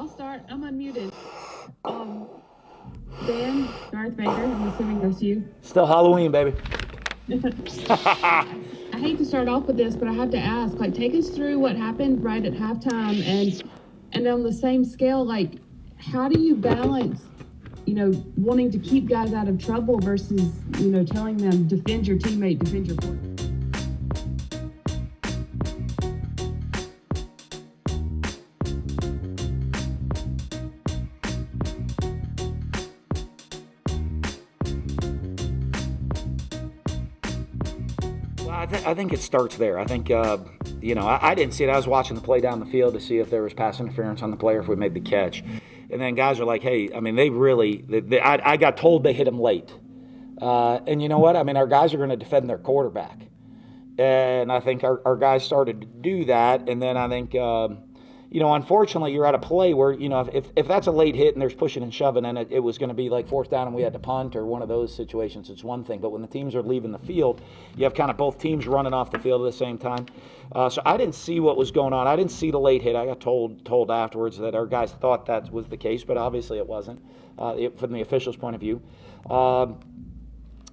I'll start. I'm unmuted. Dan, Darth Vader, I'm assuming that's you. Still Halloween, baby. I hate to start off with this, but I have to ask, take us through what happened right at halftime, and on the same scale, how do you balance, wanting to keep guys out of trouble versus, telling them defend your teammate, defend your quarterback? I think it starts there. I think, I didn't see it. I was watching the play down the field to see if there was pass interference on the player, if we made the catch. And then guys are like, hey, I got told they hit him late. And you know what? Our guys are going to defend their quarterback. And I think our guys started to do that. And then I think, unfortunately, you're at a play where, if that's a late hit and there's pushing and shoving and it was going to be like fourth down and we had to punt or one of those situations, it's one thing. But when the teams are leaving the field, you have kind of both teams running off the field at the same time. So I didn't see what was going on. I didn't see the late hit. I got told afterwards that our guys thought that was the case, but obviously it wasn't from the officials' point of view.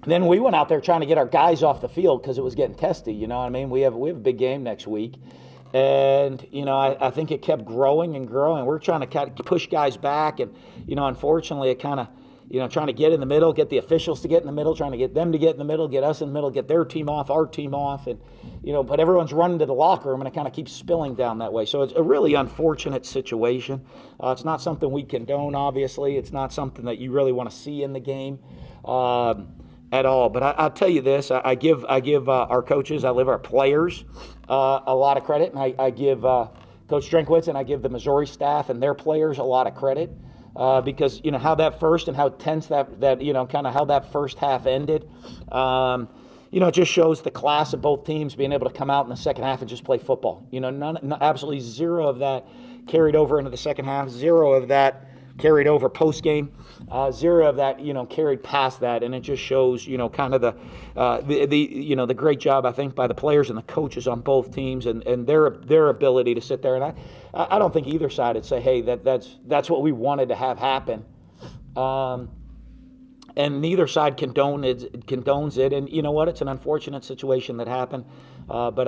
Then we went out there trying to get our guys off the field because it was getting testy. You know what I mean? We have a big game next week. And, I think it kept growing and growing. We're trying to kind of push guys back. And, unfortunately, it kind of, trying to get in the middle, get the officials to get in the middle, trying to get them to get in the middle, get us in the middle, get their team off, our team off. And, but everyone's running to the locker room and it kind of keeps spilling down that way. So it's a really unfortunate situation. It's not something we condone, obviously. It's not something that you really want to see in the game. At all, but I'll tell you this: I give our coaches, our players, a lot of credit, and I give Coach Drinkwitz and I give the Missouri staff and their players a lot of credit because how that first and how tense that kind of how that first half ended. It just shows the class of both teams being able to come out in the second half and just play football. Absolutely zero of that carried over into the second half. Zero of that carried over post game. Zero of that, carried past that, and it just shows, kind of the great job I think by the players and the coaches on both teams and their ability to sit there. And I don't think either side would say, hey, that's what we wanted to have happen. And neither side condones it. And you know what? It's an unfortunate situation that happened. But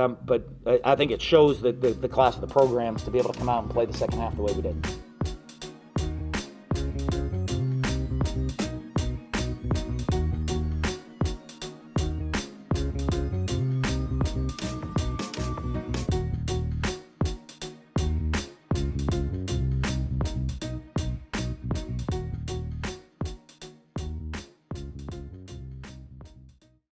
I think it shows the class of the programs to be able to come out and play the second half the way we did.